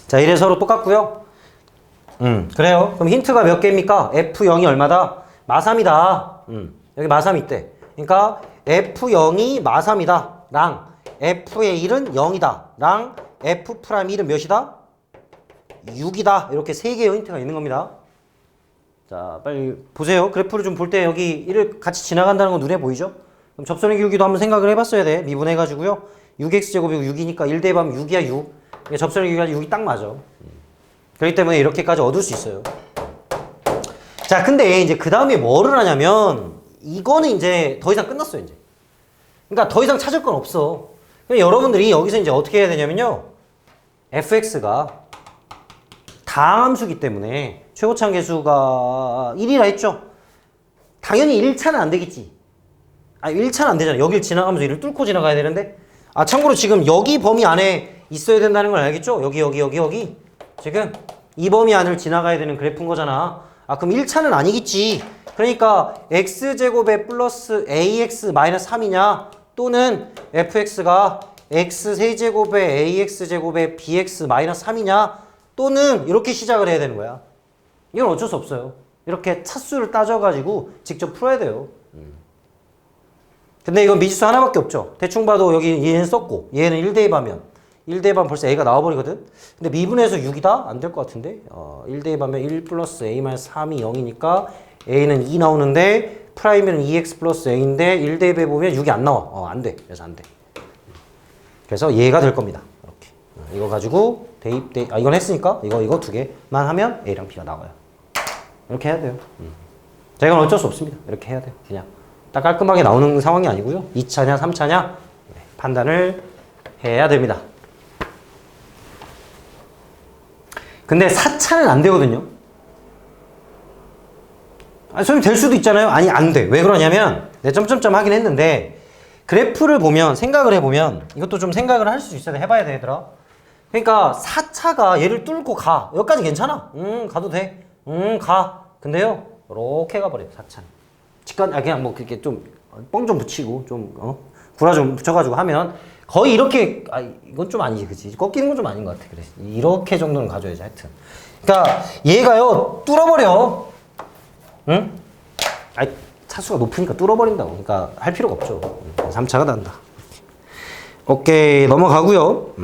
자, 이래 서로 똑같고요. 그래요. 그럼 힌트가 몇 개입니까? F0이 얼마다? 마3이다. 여기 마3 있대. 그러니까 F0이 마3이다. 랑 F의 1은 0이다. 랑 F'1은 몇이다? 6이다. 이렇게 세 개의 힌트가 있는 겁니다. 자, 빨리 보세요. 그래프를 좀 볼 때 여기 1을 같이 지나간다는 거 눈에 보이죠? 그럼 접선의 기울기도 한번 생각을 해봤어야 돼. 미분해가지고요. 6x제곱이고 6이니까 1 대입하면 6이야 6. 그러니까 접선의 기울기가 6이 딱 맞아. 그렇기 때문에 이렇게까지 얻을 수 있어요. 자, 근데 이제 그 다음에 뭐를 하냐면 이거는 이제 더 이상 끝났어요. 이제. 그러니까 더 이상 찾을 건 없어. 그럼 여러분들이 여기서 이제 어떻게 해야 되냐면요. fx가 다함수기 때문에 최고차항 계수가 1이라 했죠. 당연히 1차는 안 되겠지. 1차는 안 되잖아. 여길 지나가면서 1을 뚫고 지나가야 되는데. 참고로 지금 여기 범위 안에 있어야 된다는 걸 알겠죠? 여기. 지금 이 범위 안을 지나가야 되는 그래프인 거잖아. 그럼 1차는 아니겠지. 그러니까 x제곱에 플러스 ax 마이너스 3이냐, 또는 fx가 x세제곱에 ax제곱에 bx 마이너스 3이냐, 또는 이렇게 시작을 해야 되는 거야. 이건 어쩔 수 없어요. 이렇게 차수를 따져가지고 직접 풀어야 돼요. 근데 이건 미지수 하나밖에 없죠. 대충 봐도 여기 얘는 썼고 얘는 1 대입하면 1 대입하면 벌써 a가 나와버리거든. 근데 미분에서 6이다? 안 될 것 같은데. 1 대입하면 1 플러스 a-3이 0이니까 a는 2 나오는데 프라임에는 2x 플러스 a인데 1 대입해보면 6이 안 나와. 안 돼. 그래서 안 돼. 그래서 얘가 될 겁니다. 이렇게. 이거 가지고 이건 했으니까 이거 두 개만 하면 a랑 b가 나와요. 이렇게 해야 돼요. 자, 이건 어쩔 수 없습니다. 이렇게 해야 돼요. 그냥 딱 깔끔하게 나오는 상황이 아니고요. 2차냐 3차냐 판단을 해야 됩니다. 근데 4차는 안 되거든요. 선생님 될 수도 있잖아요. 아니 안 돼. 왜 그러냐면 내 점점점 하긴 했는데 그래프를 보면 생각을 해보면 이것도 좀 생각을 할 수 있어야 돼. 해봐야 돼 얘들아. 그러니까 4차가 얘를 뚫고 가. 여기까지 괜찮아. 가도 돼. 가. 근데요 이렇게 가버려요. 4차는. 직관 그냥 뭐 그렇게 좀 뻥 좀 붙이고 좀 구라 좀 붙여가지고 하면 거의 이렇게 이건 좀 아니지 그치? 꺾이는 건 좀 아닌 것 같아. 그래 이렇게 정도는 가져야지 하여튼. 그러니까 얘가요 뚫어버려. 응? 차수가 높으니까 뚫어버린다고. 그러니까 할 필요가 없죠. 3차가 난다. 오케이 넘어가고요.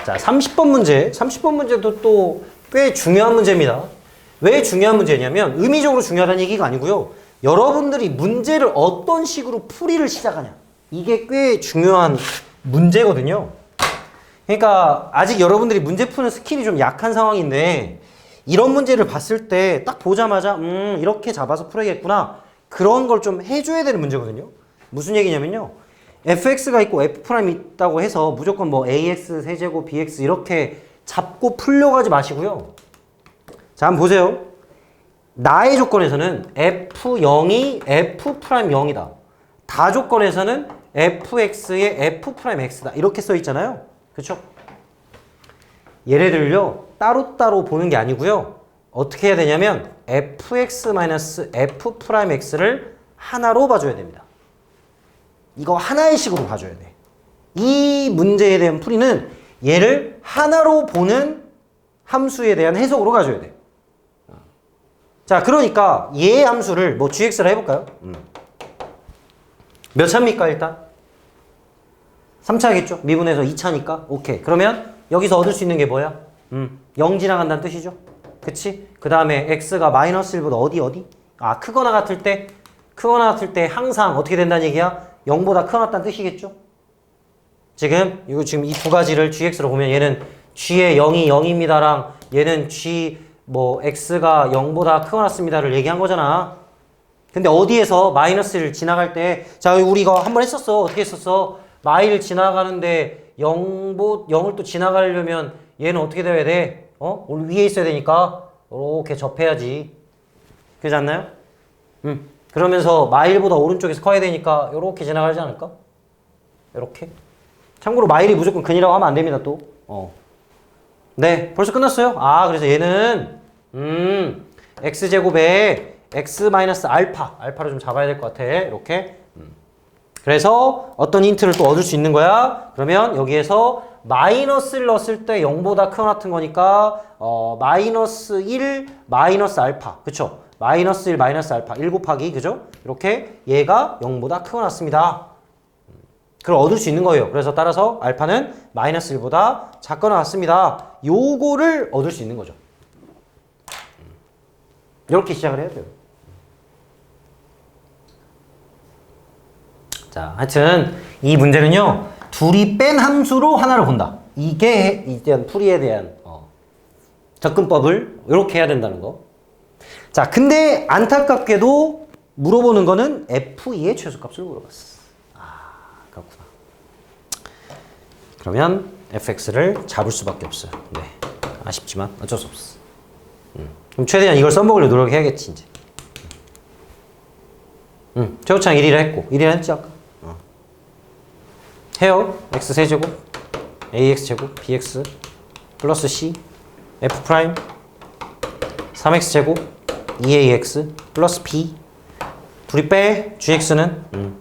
자 30번 문제. 30번 문제도 또 꽤 중요한 문제입니다. 왜 중요한 문제냐면 의미적으로 중요하다는 얘기가 아니고요. 여러분들이 문제를 어떤 식으로 풀이를 시작하냐. 이게 꽤 중요한 문제거든요. 그러니까 아직 여러분들이 문제 푸는 스킬이 좀 약한 상황인데 이런 문제를 봤을 때 딱 보자마자 이렇게 잡아서 풀어야겠구나. 그런 걸 좀 해줘야 되는 문제거든요. 무슨 얘기냐면요. fx가 있고 f'이 있다고 해서 무조건 뭐 ax 세제곱 bx 이렇게 잡고 풀려고 하지 마시고요. 자 한번 보세요. 나의 조건에서는 f0이 f'0이다. 다 조건에서는 fx의 f'x다. 이렇게 써 있잖아요. 그쵸? 얘네들요 따로따로 보는 게 아니고요. 어떻게 해야 되냐면 fx-f'x를 하나로 봐줘야 됩니다. 이거 하나의 식으로 봐줘야 돼. 이 문제에 대한 풀이는 얘를 하나로 보는 함수에 대한 해석으로 가줘야 돼. 자 그러니까 얘 함수를 뭐 gx를 해볼까요? 몇 차입니까 일단? 3차겠죠? 미분해서 2차니까 오케이. 그러면 여기서 얻을 수 있는 게 뭐야? 0 지나간다는 뜻이죠? 그치? 그 다음에 x가 마이너스 1보다 어디? 크거나 같을 때 항상 어떻게 된다는 얘기야? 0보다 크거나 뜻이겠죠? 지금 이 두 가지를 gx로 보면 얘는 g의 0이 0입니다랑 얘는 g 뭐 x가 0보다 크거나 씁니다를 얘기한 거잖아. 근데 어디에서 마이너스를 지나갈 때 자 우리 이거 한번 했었어. 어떻게 했었어? 마이를 지나가는데 0을 또 지나가려면 얘는 어떻게 돼야 돼? 위에 있어야 되니까 이렇게 접해야지. 그러지 않나요? 그러면서 마일보다 오른쪽에서 커야 되니까 이렇게 지나가지 않을까? 이렇게. 참고로 마일이 무조건 근이라고 하면 안 됩니다 또. 네 벌써 끝났어요. 그래서 얘는 x제곱에 x-알파를 좀 잡아야 될 것 같아. 이렇게. 그래서 어떤 힌트를 또 얻을 수 있는 거야? 그러면 여기에서 마이너스를 넣었을 때 0보다 크거나 같은 거니까 마이너스 1 마이너스 알파. 그쵸? 마이너스 1 마이너스 알파 1 곱하기 그죠? 이렇게 얘가 0보다 크거나 같습니다. 그걸 얻을 수 있는 거예요. 그래서 따라서 알파는 마이너스 1보다 작거나 같습니다. 요거를 얻을 수 있는 거죠. 이렇게 시작을 해야 돼요. 자, 하여튼 이 문제는요. 둘이 뺀 함수로 하나를 본다. 이게 이제 풀이에 대한 접근법을 이렇게 해야 된다는 거. 자, 근데 안타깝게도 물어보는 거는 f2의 최소값을 물어봤어. 그렇구나. 그러면 fx를 잡을 수밖에 없어요. 네, 아쉽지만 어쩔 수 없어. 그럼 최대한 이걸 써먹으려 노력해야겠지 이제. 최고창 1이라 했고 1이라 했지 아까. 해요. x세제곱 ax제곱 bx 플러스 c f 프라임 3x제곱 2ax 플러스 b 둘이 빼 gx는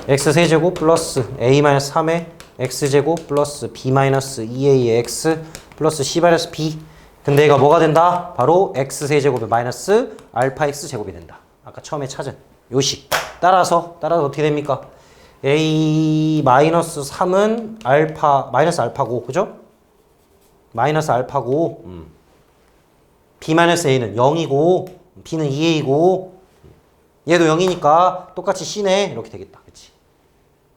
x세제곱 플러스 a-3의 x제곱 플러스 b-2ax 플러스 c-b. 근데 얘가 뭐가 된다? 바로 x세제곱에 마이너스 알파 x제곱이 된다. 아까 처음에 찾은 요식. 따라서 어떻게 됩니까? A 마이너스 3은 알파 마이너스 알파고 그죠? 마이너스 알파고 B 마이너스 A는 0이고 B는 2A고 얘도 0이니까 똑같이 C네 이렇게 되겠다. 그치?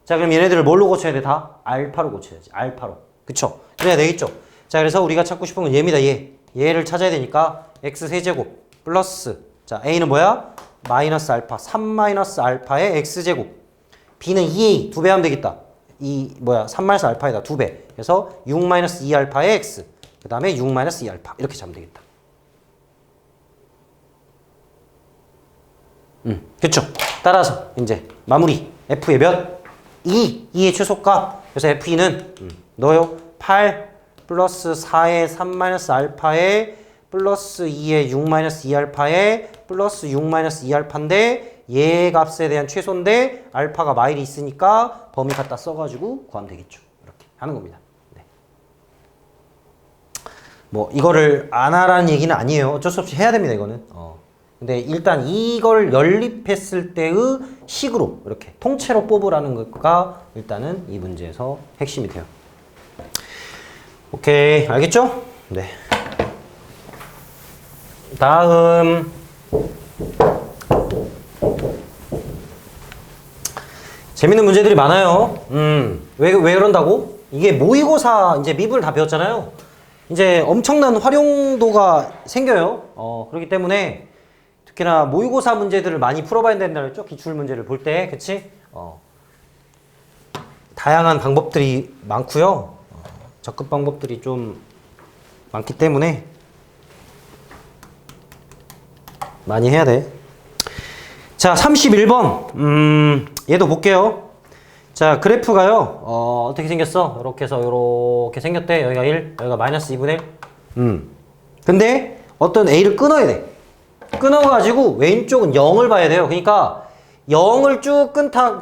자 그럼 얘네들을 뭘로 고쳐야 돼? 다 알파로 고쳐야지. 알파로. 그쵸? 그래야 되겠죠? 자 그래서 우리가 찾고 싶은 건 얘입니다. 얘를 찾아야 되니까 x 세제곱 플러스 자 A는 뭐야? 마이너스 알파 3 마이너스 알파의 x제곱 B는 2A 2배 하면 되겠다. 3 마이너스 알파에다 2배 그래서 6 마이너스 2 알파의 x 그 다음에 6 마이너스 2 알파 이렇게 잡으면 되겠다. 그쵸? 따라서 이제 마무리 F의 몇? 2의 최소값 그래서 F2는 넣어요 8 플러스 4의 3 마이너스 알파에 플러스 2의 6 마이너스 2 알파에 플러스 6 마이너스 2 알파인데 얘 값에 대한 최소인데 알파가 마일이 있으니까 범위 갖다 써가지고 구하면 되겠죠. 이렇게 하는 겁니다. 네. 뭐 이거를 안 하라는 얘기는 아니에요. 어쩔 수 없이 해야 됩니다. 이거는. 근데 일단 이걸 연립했을 때의 식으로 이렇게 통째로 뽑으라는 것가 일단은 이 문제에서 핵심이 돼요. 오케이 알겠죠? 네. 다음 재밌는 문제들이 많아요. 왜 그런다고? 이게 모의고사 이제 미분을 다 배웠잖아요. 이제 엄청난 활용도가 생겨요. 그렇기 때문에 특히나 모의고사 문제들을 많이 풀어봐야 된다 그랬죠? 기출 문제를 볼 때, 그치? 다양한 방법들이 많고요. 접근 방법들이 좀 많기 때문에 많이 해야 돼. 자, 31번. 얘도 볼게요. 자, 그래프가요. 어떻게 생겼어? 이렇게 해서 이렇게 생겼대. 여기가 1, 여기가 마이너스 2분의 1. 근데 어떤 A를 끊어야 돼. 끊어가지고 왼쪽은 0을 봐야 돼요. 그러니까 0을 쭉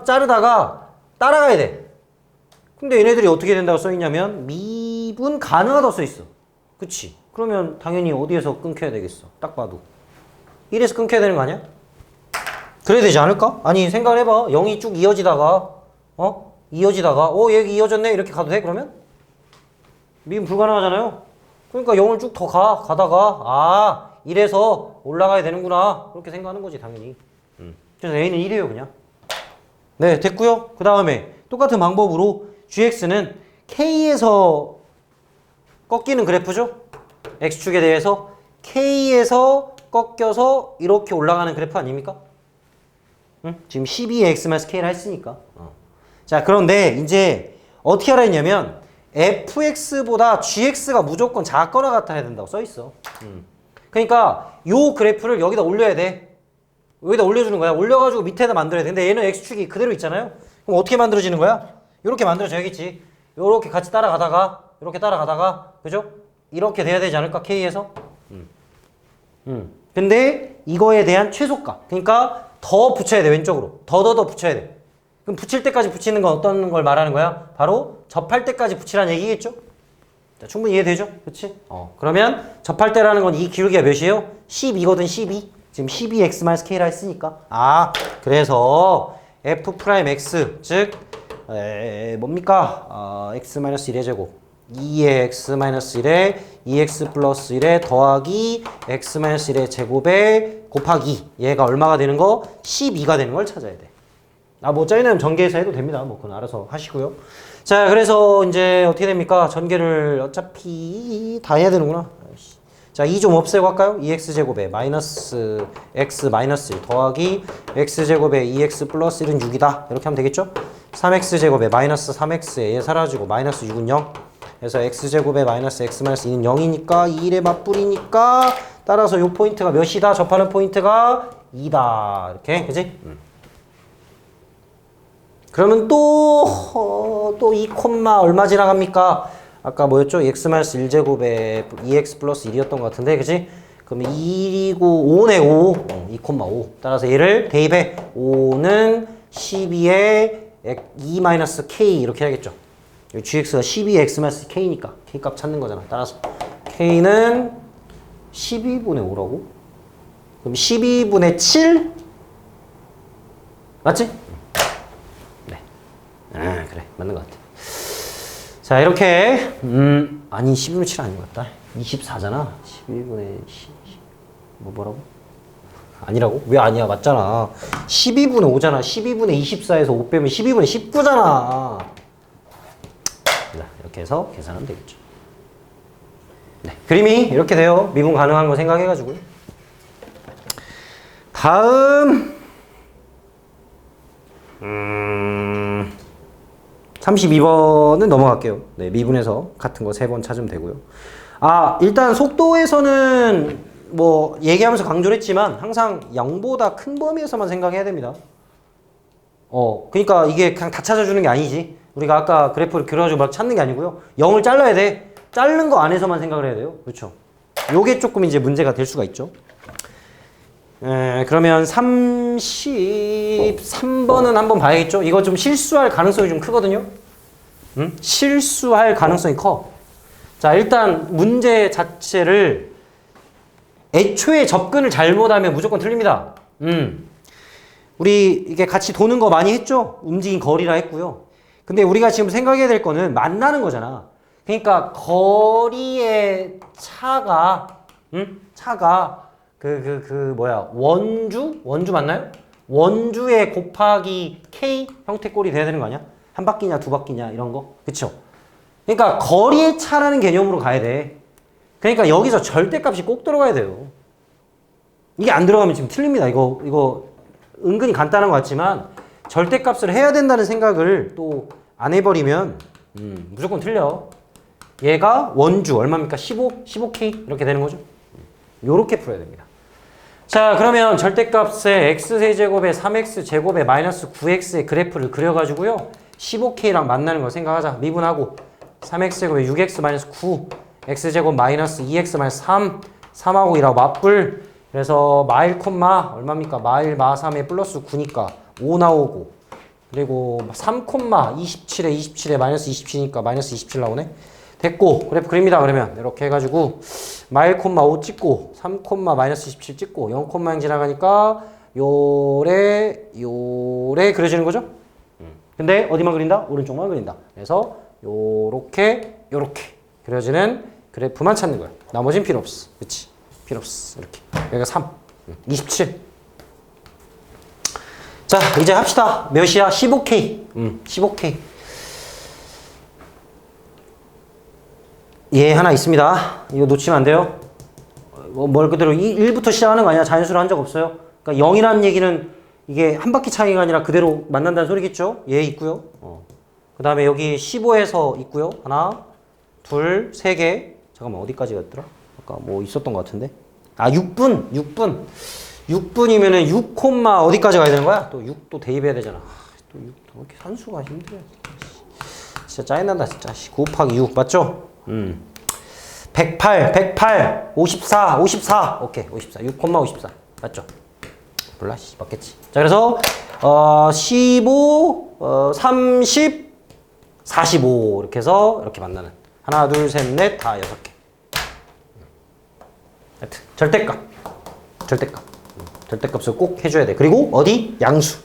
자르다가 따라가야 돼. 근데 얘네들이 어떻게 된다고 써있냐면 미분 가능하다고 써있어. 그치? 그러면 당연히 어디에서 끊겨야 되겠어. 딱 봐도 1에서 끊겨야 되는 거 아니야? 그래야 되지 않을까? 아니 생각을 해봐. 0이 쭉 이어지다가 이어지다가 얘 이어졌네 이렇게 가도 돼? 그러면? 미분 불가능하잖아요. 그러니까 0을 쭉 더 가다가 1에서 올라가야 되는구나 그렇게 생각하는 거지 당연히. 그래서 A는 1이에요 그냥. 네 됐고요. 그 다음에 똑같은 방법으로 GX는 K에서 꺾이는 그래프죠. X축에 대해서 K에서 꺾여서 이렇게 올라가는 그래프 아닙니까? 지금 12의 X-K를 했으니까. 자 그런데 이제 어떻게 하라 했냐면 fx보다 gx가 무조건 작거나 같아야 된다고 써있어. 그러니까 요 그래프를 여기다 올려야 돼. 여기다 올려주는 거야. 올려가지고 밑에다 만들어야 돼. 근데 얘는 x축이 그대로 있잖아요. 그럼 어떻게 만들어지는 거야? 이렇게 만들어져야겠지. 요렇게 같이 따라가다가 이렇게 따라가다가 그죠? 이렇게 돼야 되지 않을까? K에서. 근데 이거에 대한 최소값. 그러니까 더 붙여야 돼. 왼쪽으로. 더 붙여야 돼. 그럼 붙일 때까지 붙이는 건 어떤 걸 말하는 거야? 바로 접할 때까지 붙이라는 얘기겠죠? 자, 충분히 이해되죠? 그치? 그러면 접할 때라는 건 이 기울기가 몇이에요? 12거든 12. 지금 12x-k라 했으니까. 그래서 f'(x) 즉 뭡니까? x-1의 제곱 2의 x-1에 2x 플러스 1에 더하기 x-1의 제곱에 곱하기 얘가 얼마가 되는 거? 12가 되는 걸 찾아야 돼. 뭐 짜이는 전개해서 해도 됩니다. 뭐 그건 알아서 하시고요. 자, 그래서 이제 어떻게 됩니까? 전개를 어차피 다 해야 되는구나. 자, 2 좀 없애고 할까요? 2x제곱에 마이너스 x 마이너스 1 더하기 x제곱에 2x 플러스 1은 6이다. 이렇게 하면 되겠죠? 3x제곱에 마이너스 3x에 얘 사라지고 마이너스 6은 0. 그래서 x제곱에 마이너스 x 마이너스 2는 0이니까 2의 맞불이니까 따라서 요 포인트가 몇이다? 접하는 포인트가 2다. 이렇게, 그지? 그러면 또 2 콤마 얼마 지나갑니까? 아까 뭐였죠? x-1제곱에 2x 플러스 1이었던 것 같은데, 그치? 그러면 1이고 5네, 5. 2 콤마 5. 따라서 얘를 대입해. 5는 12에 2-k 이렇게 해야겠죠. gx가 12의 x-k니까 k 값 찾는 거잖아. 따라서 k는 12분의 5라고? 그럼 12분의 7? 맞지? 그래. 맞는 것 같아. 자, 이렇게 아니 12분의 7 아닌 것 같다. 24잖아. 11분의 10, 뭐라고? 아니라고? 왜 아니야? 맞잖아. 12분의 5잖아. 12분의 24에서 5 빼면 12분의 19잖아. 자, 이렇게 해서 계산하면 되겠죠. 네, 그림이 이렇게 돼요. 미분 가능한 거 생각해가지고요. 다음 32번은 넘어갈게요. 네, 미분에서 같은 거 3번 찾으면 되고요. 아, 일단 속도에서는 뭐 얘기하면서 강조를 했지만 항상 0보다 큰 범위에서만 생각해야 됩니다. 그러니까 이게 그냥 다 찾아주는 게 아니지. 우리가 아까 그래프를 그려가지고 막 찾는 게 아니고요. 0을 잘라야 돼. 자른 거 안에서만 생각을 해야 돼요. 그렇죠? 요게 조금 이제 문제가 될 수가 있죠. 그러면 33번은 한번 봐야겠죠? 이거 좀 실수할 가능성이 좀 크거든요? 실수할 가능성이 커. 자, 일단 문제 자체를 애초에 접근을 잘못하면 무조건 틀립니다. 우리 이게 같이 도는 거 많이 했죠? 움직인 거리라 했고요. 근데 우리가 지금 생각해야 될 거는 만나는 거잖아. 그러니까 거리의 차가 원주 맞나요? 원주에 곱하기 K 형태 꼴이 돼야 되는 거 아니야? 한 바퀴냐 두 바퀴냐 이런 거. 그쵸? 그러니까 거리의 차라는 개념으로 가야 돼. 그러니까 여기서 절대값이 꼭 들어가야 돼요. 이게 안 들어가면 지금 틀립니다. 이거 은근히 간단한 것 같지만 절대값을 해야 된다는 생각을 또 안 해버리면 무조건 틀려. 얘가 원주 얼마입니까? 15K 이렇게 되는 거죠. 요렇게 풀어야 됩니다. 자, 그러면 절대값의 x세제곱에 3x제곱에 마이너스 9x의 그래프를 그려가지고요. 15K랑 만나는 거 생각하자. 미분하고 3x제곱에 6x 마이너스 9 x제곱 마이너스 2x 마이너스 3 3하고 1하고 맞불. 그래서 마일 콤마 얼마입니까? 마일 마 3에 플러스 9니까 5 나오고, 그리고 3 콤마 27에 마이너스 27이니까 마이너스 27 나오네. 됐고, 그래프 그립니다. 그러면 이렇게 해가지고 마일 콤마 5 찍고 3 콤마 마이너스 27 찍고 0 콤마 0 지나가니까 요래 그려지는 거죠. 근데 어디만 그린다? 오른쪽만 그린다. 그래서 요렇게 그려지는 그래프만 찾는 거야. 나머진 필요 없어. 그치? 필요 없어. 이렇게. 여기가 3, 27. 자, 이제 합시다. 몇이야? 15K. 15K. 예, 하나 있습니다. 이거 놓치면 안 돼요. 뭘 그대로 1부터 시작하는 거 아니야? 자연수로 한 적 없어요. 그러니까 0이라는 얘기는 이게 한 바퀴 차이가 아니라 그대로 만난다는 소리겠죠? 예, 있고요. 그 다음에 여기 15에서 있고요. 하나, 둘, 세 개. 잠깐만, 어디까지였더라? 아까 뭐 있었던 것 같은데. 아, 6분. 6분이면은 6 콤마 어디까지 가야 되는 거야? 또 6도 대입해야 되잖아. 또 6, 왜 이렇게 산수가 힘들어. 진짜 짜증난다, 진짜. 9 곱하기 6, 맞죠? 108, 54. 오케이, 54. 6 콤마 54. 맞죠? 몰라, 맞겠지. 자, 그래서, 15, 30, 45. 이렇게 해서 이렇게 만나는. 하나, 둘, 셋, 넷, 다 6개. 하여튼, 절대값을 꼭 해줘야 돼. 그리고 어디? 양수.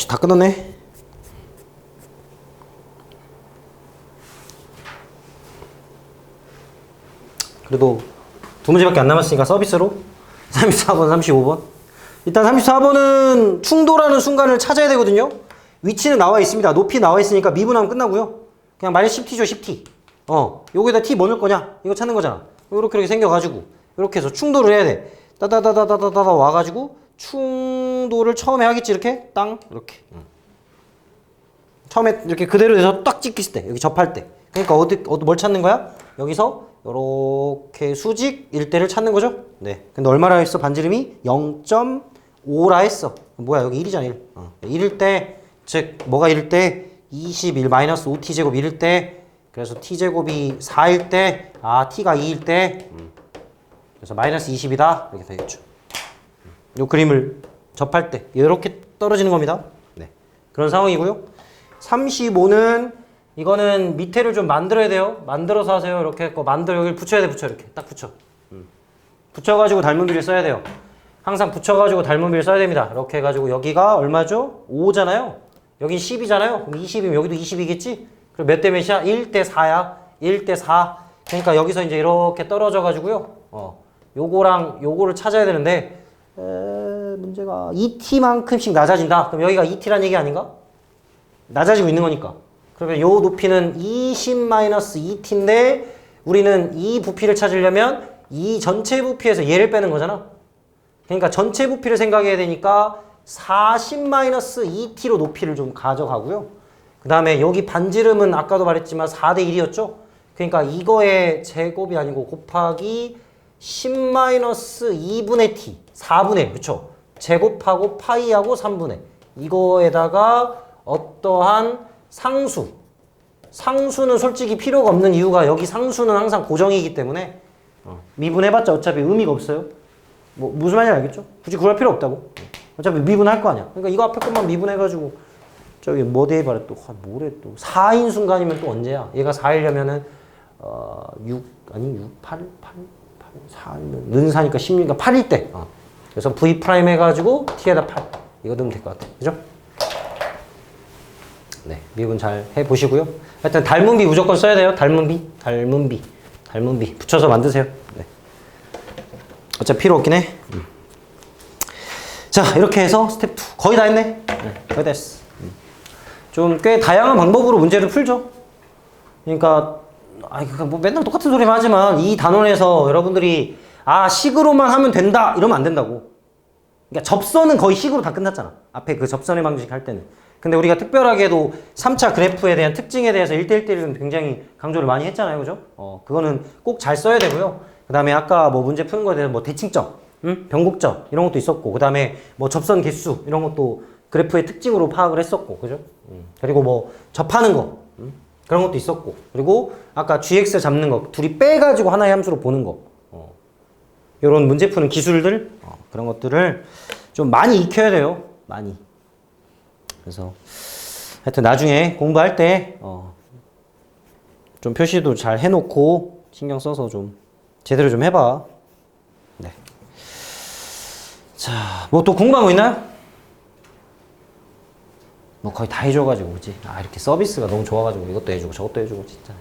다 끝났네. 그래도 두 문제밖에 안 남았으니까 서비스로 34번, 35번. 일단 34번은 충돌하는 순간을 찾아야 되거든요. 위치는 나와 있습니다. 높이 나와 있으니까 미분하면 끝나고요. 그냥 마이너스 10t죠, 10t. 여기다 t 뭐 넣을 거냐? 이거 찾는 거잖아. 이렇게 생겨가지고 이렇게 해서 충돌을 해야 돼. 따다다다다다다 와가지고 충돌을 처음에 하겠지. 이렇게 땅 이렇게. 처음에 이렇게 그대로 돼서 딱 찍혔을 때, 여기 접할 때. 그러니까 뭘 찾는 거야? 여기서 이렇게 수직 일대를 찾는 거죠. 네. 근데 얼마라 했어? 반지름이 0.5라 했어. 뭐야? 여기 1이잖아, 1. 1일 때, 즉 뭐가 1일 때? 21 마이너스 5t제곱 1일 때, 그래서 t제곱이 4일 때, t가 2일 때, 그래서 마이너스 20이다. 이렇게 되겠죠. 요 그림을 접할 때 이렇게 떨어지는 겁니다. 네. 그런 상황이고요. 35는 이거는 밑에를 좀 만들어야 돼요. 만들어서 하세요. 이렇게 했고 여기 붙여야 돼. 붙여 이렇게 딱 붙여. 붙여가지고 닮은 비를 써야 돼요. 항상 붙여가지고 닮은 비를 써야 됩니다. 이렇게 해가지고 여기가 얼마죠? 5잖아요. 여긴 10이잖아요. 그럼 20이면 여기도 20이겠지? 그럼 몇 대 몇이야? 1대 4야. 1대 4. 그러니까 여기서 이제 이렇게 떨어져가지고요. 요거랑 요거를 찾아야 되는데 문제가 2t만큼씩 낮아진다. 그럼 여기가 2t란 얘기 아닌가? 낮아지고 있는 거니까. 그러면 요 높이는 20-2t인데 우리는 이 부피를 찾으려면 이 전체 부피에서 얘를 빼는 거잖아. 그러니까 전체 부피를 생각해야 되니까 40-2t로 높이를 좀 가져가고요. 그 다음에 여기 반지름은 아까도 말했지만 4대 1이었죠. 그러니까 이거의 제곱이 아니고 곱하기 10-2분의 t 4분의 그쵸? 제곱하고 파이하고 3분의 이거에다가 어떠한 상수는 솔직히 필요가 없는 이유가 여기 상수는 항상 고정이기 때문에 미분해봤자 어차피 의미가 없어요. 뭐 무슨 말인지 알겠죠? 굳이 구할 필요 없다고. 어차피 미분할 거 아니야. 그러니까 이거 앞에 것만 미분해가지고 저기 뭐 대입하래 또 뭐래 또 4인 순간이면 또 언제야? 얘가 4이려면은 6 8 4면 는 4니까 16이니까 8일 때. 그래서 v 프라임 해가지고 t에다 8 이거 넣으면 될 것 같아. 그죠? 네, 미분 잘 해보시고요. 하여튼 닮은 비 무조건 써야 돼요. 닮은 비 붙여서 만드세요. 네. 어차피 필요 없긴 해. 자, 이렇게 해서 스텝 2 거의 다 했네. 네, 거의 다 했어. 좀 꽤 다양한 방법으로 문제를 풀죠. 그러니까 뭐 맨날 똑같은 소리만 하지만 이 단원에서 여러분들이 식으로만 하면 된다 이러면 안 된다고. 그러니까 접선은 거의 식으로 다 끝났잖아. 앞에 그 접선의 방정식 할 때는. 근데 우리가 특별하게도 3차 그래프에 대한 특징에 대해서 1대1대1은 굉장히 강조를 많이 했잖아요. 그죠? 그거는 꼭 잘 써야 되고요. 그 다음에 아까 뭐 문제 푸는 거에 대해서 뭐 대칭점, 변곡점 이런 것도 있었고, 그 다음에 뭐 접선 개수 이런 것도 그래프의 특징으로 파악을 했었고, 그죠? 그리고 뭐 접하는 거 그런 것도 있었고, 그리고 아까 gx 잡는 거 둘이 빼가지고 하나의 함수로 보는 거, 이런 문제 푸는 기술들 그런 것들을 좀 많이 익혀야 돼요. 많이. 그래서 하여튼 나중에 공부할 때 좀 표시도 잘 해놓고 신경 써서 좀 제대로 좀 해봐. 네. 자, 뭐 또 궁금한 거 있나요? 뭐 거의 다 해줘가지고, 그치? 이렇게 서비스가 너무 좋아가지고 이것도 해주고 저것도 해주고 진짜.